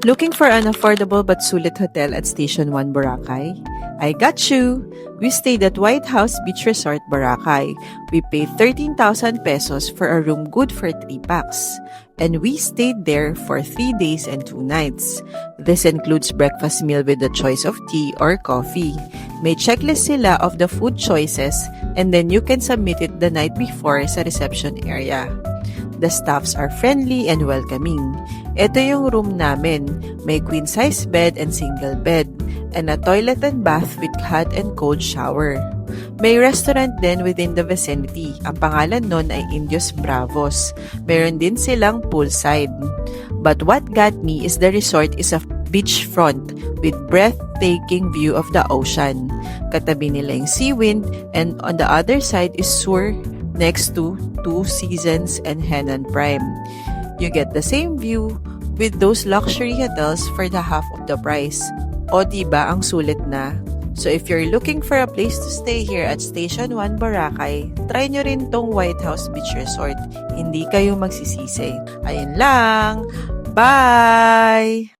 Looking for an affordable but sulit hotel at Station 1 Boracay? I got you! We stayed at White House Beach Resort, Boracay. We paid 13,000 pesos for a room good for 3 packs. And we stayed there for 3 days and 2 nights. This includes breakfast meal with a choice of tea or coffee. May checklist sila of the food choices and then you can submit it the night before sa reception area. The staffs are friendly and welcoming. Ito yung room namin. May queen-size bed and single bed, and a toilet and bath with hot and cold shower. May restaurant din within the vicinity. Ang pangalan nun ay Indios Bravos. Meron din silang poolside. But what got me is the resort is a beachfront with breathtaking view of the ocean. Katabi nila yung Seawind, and on the other side is Sur next to Two Seasons and Henan Prime. You get the same view with those luxury hotels for the half of the price. O diba ang sulit na? So if you're looking for a place to stay here at Station 1 Boracay, try nyo rin tong White House Beach Resort. Hindi kayo magsisisi. Ayun lang! Bye!